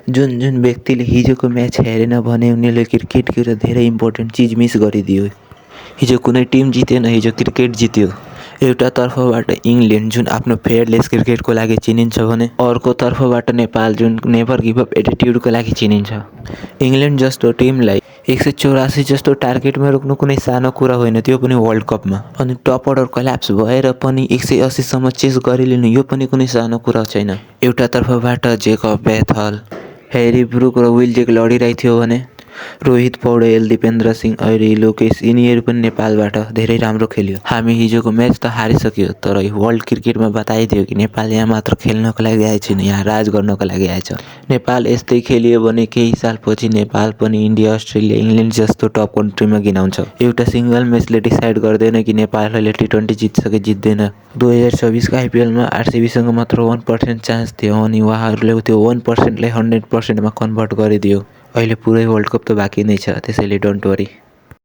जुन जुन व्यक्तिले हिजोको म्याच हेरेन भने उनीहरूले क्रिकेटको एउटा धेरै इम्पोर्टेन्ट चिज मिस गरिदियो। हिजो कुनै टिम जितेन, हिजो क्रिकेट जित्यो। एउटा तर्फबाट इङ्ल्यान्ड जुन आफ्नो फेयरलेस क्रिकेटको लागि चिनिन्छ भने अर्को तर्फबाट नेपाल जुन नेभर गिभ अप एटिट्युडको लागि चिनिन्छ। इङ्ल्यान्ड जस्तो टिमलाई 184 जस्तो टार्गेटमा रोक्नु कुनै सानो कुरा होइन, त्यो पनि वर्ल्ड कपमा। अनि टप अर्डर कल्याप्स भएर पनि 180 सम्म चेस गरिलिनु यो पनि कुनै सानो कुरा छैन। एउटा तर्फबाट जेकब बेथल, ह्यारी ब्रुक र विल जेक लडिरहेको भने रोहित पौडेल, दिपेन्द्र सिंह ऐरी, लोकेश यिनीहरू पनि नेपालबाट धेरै राम्रो खेल्यो। हामी हिजोको म्याच त हारिसक्यो, तर वर्ल्ड क्रिकेटमा बताइदियो कि नेपाल यहाँ मात्र खेल्नको लागि आएको छैन, यहाँ राज गर्नको लागि आएछ। नेपाल यस्तै खेलियो भने केही सालपछि नेपाल पनि इन्डिया, अस्ट्रेलिया, इङ्ल्यान्ड जस्तो टप कन्ट्रीमा गिनाउँछ। एउटा सिङ्गल म्याचले डिसाइड गर्दैन कि नेपालले T20 जित्छ कि जित्दैन। 2024को आइपिएलमा आरसिबीसँग मात्र 1% चान्स थियो अनि उहाँहरूले त्यो 1%लाई 100%मा कन्भर्ट गरिदियो। अहिले पुरै वर्ल्ड कप त बाँकी नै छ, त्यसैले डोन्ट वरी।